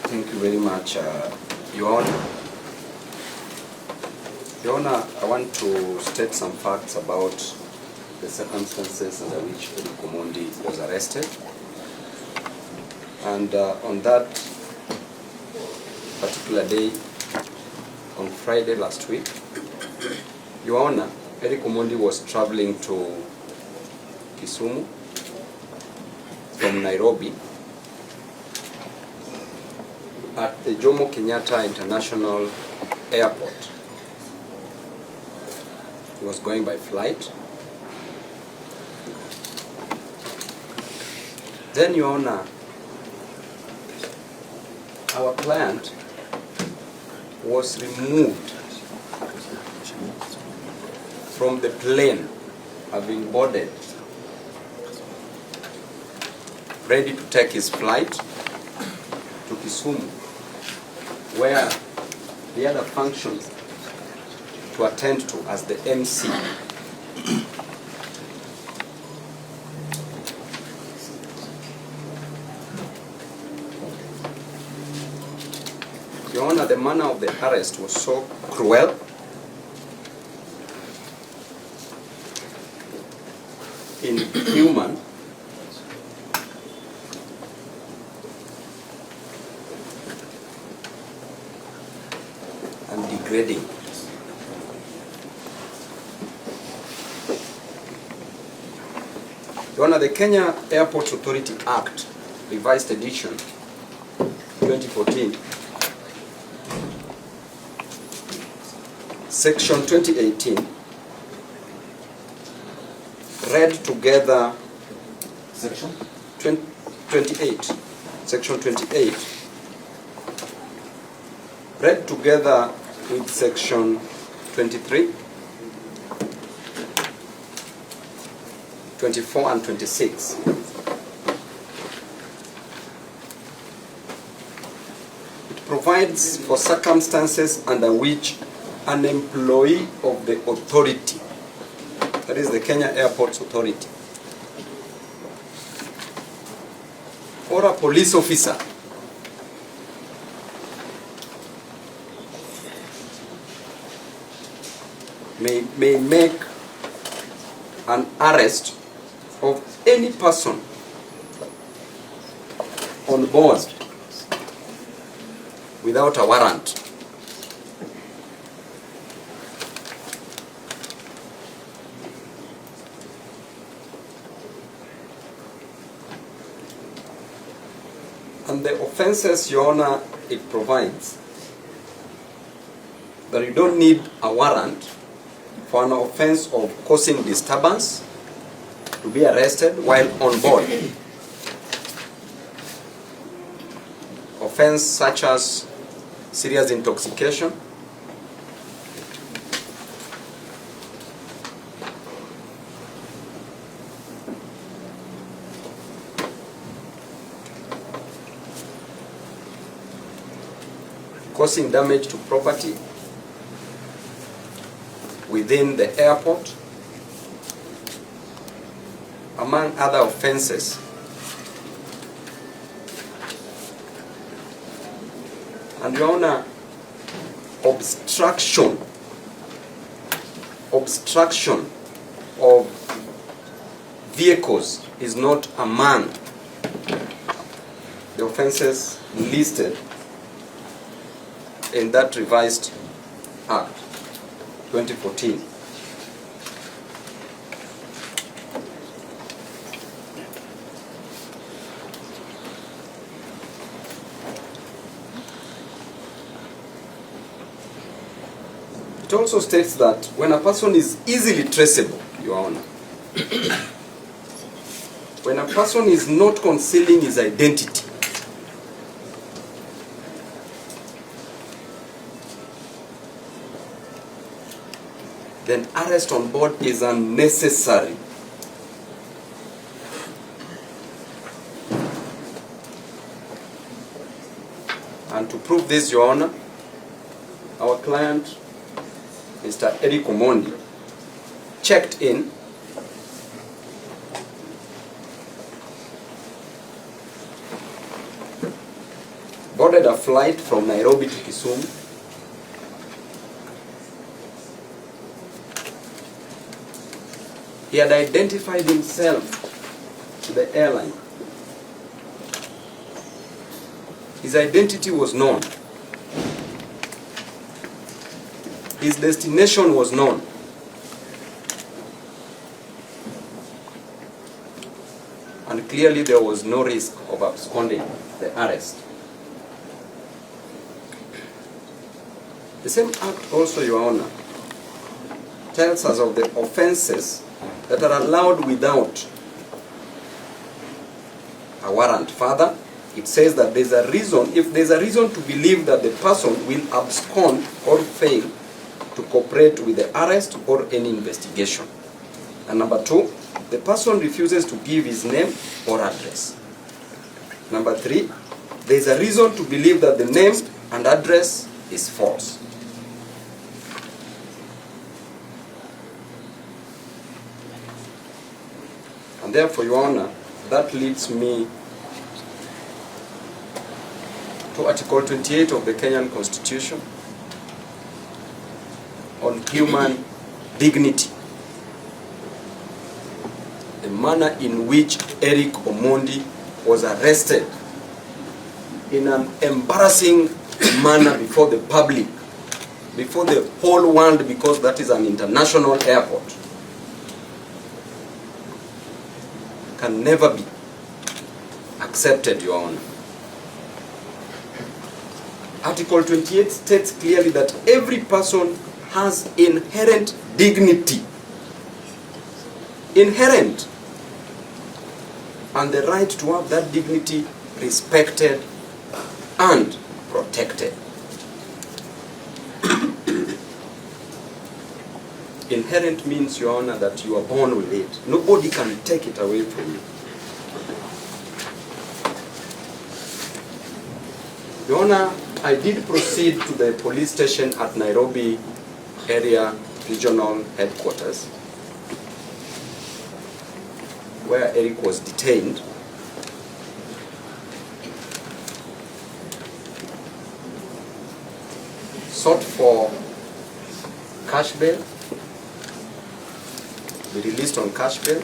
Thank you very much, Your Honor. Your Honor, I want to state some facts about the circumstances under which Omondi was arrested. And on that particular day, on Friday last week, Your Honor, Eric Omondi was traveling to Kisumu from Nairobi at the Jomo Kenyatta International Airport. He was going by flight. Then, Your Honor, our client was removed from the plane, having boarded, ready to take his flight to Kisumu, where he had a function to attend to as the MC. Your Honor, the manner of the arrest was so cruel, inhuman, and degrading. Your Honor, the Kenya Airports Authority Act, revised edition 2014, Section 2018, read together, Section 28, Section 28, read together with Section 23, 24 and 26. It provides for circumstances under which an employee of the authority, that is the Kenya Airports Authority, or a police officer may make an arrest of any person on board without a warrant. And the offenses, Your Honor, it provides that you don't need a warrant for an offense of causing disturbance to be arrested while on board. Offense such as serious intoxication, causing damage to property within the airport, among other offenses. And Your Honor, obstruction of vehicles is not among the offenses listed in that revised Act 2014. It also states that when a person is easily traceable, Your Honor, when a person is not concealing his identity, then arrest on board is unnecessary. And to prove this, Your Honor, our client, Mr. Eric Omondi, checked in boarded a flight from Nairobi to Kisumu. He had identified himself to the airline. His identity was known. His destination was known. And clearly there was no risk of absconding the arrest. The same act also, Your Honor, tells us of the offenses that are allowed without a warrant. Further, it says that there's a reason, if there's a reason to believe that the person will abscond or fail to cooperate with the arrest or any investigation. And number 2, the person refuses to give his name or address. Number 3, there's a reason to believe that the name and address is false. And therefore, Your Honor, that leads me to Article 28 of the Kenyan Constitution on human dignity. The manner in which Eric Omondi was arrested in an embarrassing manner before the public, before the whole world, because that is an international airport, can never be accepted, Your Honor. Article 28 states clearly that every person has inherent dignity. Inherent. And the right to have that dignity respected and protected. Inherent means, Your Honor, that you are born with it. Nobody can take it away from you. Your Honor, I did proceed to the police station at Nairobi Area Regional Headquarters, where Eric was detained. Sought for cash bail, be released on cash bail,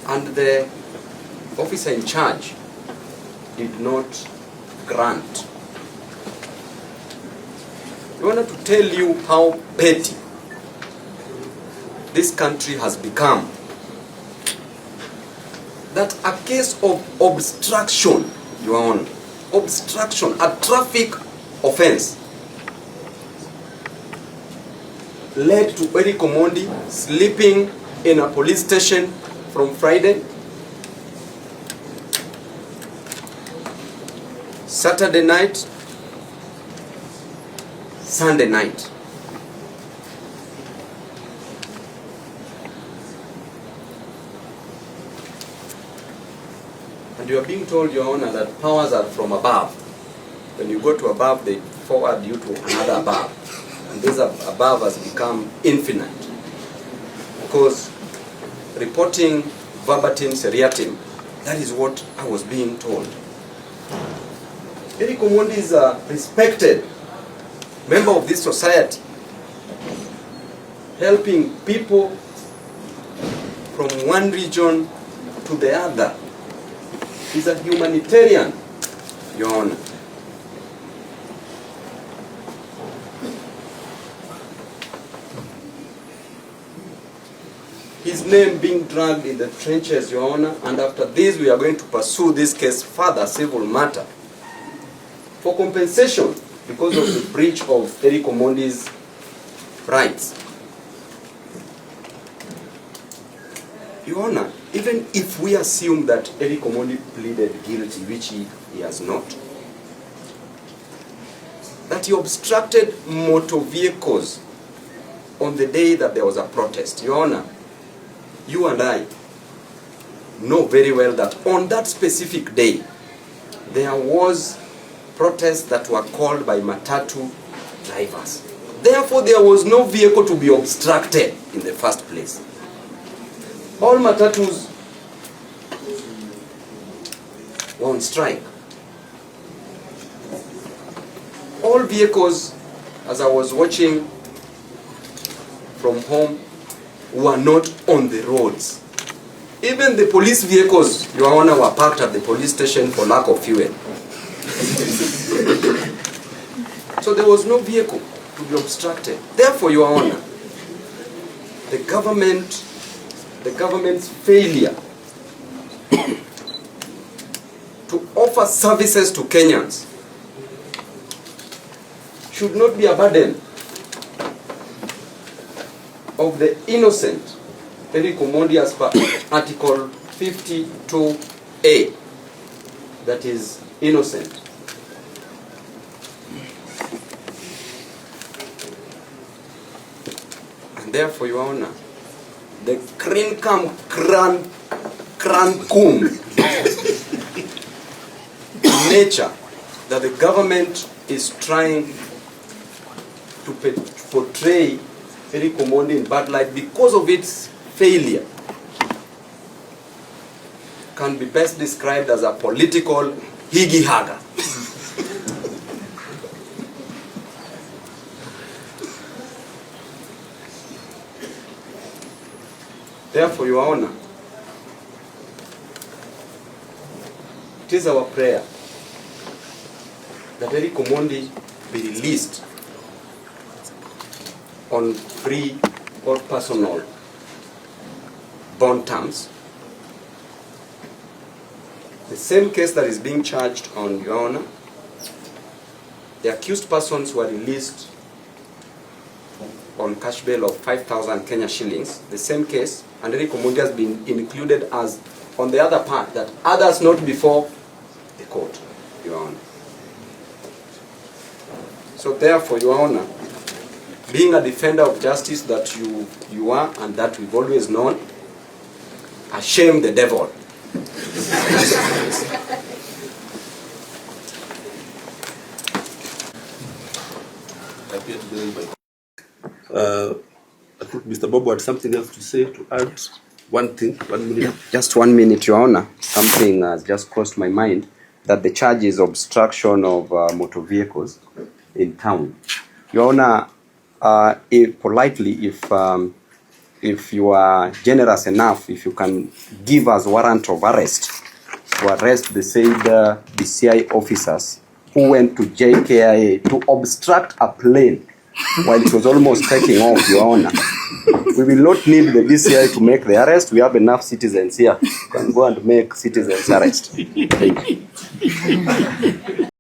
and the officer in charge did not grant. I wanted to tell you how petty this country has become. That a case of obstruction, Your Honor, obstruction, a traffic offense, led to Eric Omondi sleeping in a police station from Friday, Saturday night, Sunday night. And you are being told, Your Honor, that powers are from above. When you go to above, they forward you to another above. And this above has become infinite. Because reporting verbatim seriatim, that is what I was being told. Eric Omondi is a respected member of this society, helping people from one region to the other. He's a humanitarian, Your Honor. His name being dragged in the trenches, Your Honor, and after this we are going to pursue this case further, civil matter, for compensation because of the breach of Eric Omondi's rights. Your Honor, even if we assume that Eric Omondi pleaded guilty, which he has not, that he obstructed motor vehicles on the day that there was a protest. Your Honor, you and I know very well that on that specific day, there was protests that were called by matatu drivers. Therefore, there was no vehicle to be obstructed in the first place. All matatus were on strike. all vehicles, as I was watching from home, were not on the roads. Even the police vehicles, Your Honor, were parked at the police station for lack of fuel. So there was no vehicle to be obstructed. Therefore, Your Honor, the government's failure to offer services to Kenyans should not be a burden of the innocent, Omondi, as per Article 52A, that is innocent. And therefore, Your Honor, the Krinkam Krankum nature that the government is trying to portray Omondi in bad light because of its failure can be best described as a political higi-haga. Therefore, Your Honor, it is our prayer that Omondi be released on free or personal bond terms. The same case that is being charged on, Your Honor, the accused persons were released on cash bail of 5,000 Kenya shillings. The same case, and Omondi has been included as on the other part, that others not before the court, Your Honor. So therefore, Your Honor, being a defender of justice that you are and that we've always known, shame the devil. I think Mr. Babu had something else to say, to add. One minute. Just 1 minute, Your Honor. Something has just crossed my mind, that the charge is obstruction of motor vehicles in town. Your Honor, if you are generous enough, if you can give us warrant of arrest to arrest the said DCI officers who went to JKIA to obstruct a plane while it was almost taking off, Your Honor. We will not need the DCI to make the arrest. We have enough citizens here. We can go and make citizens arrest. Thank you.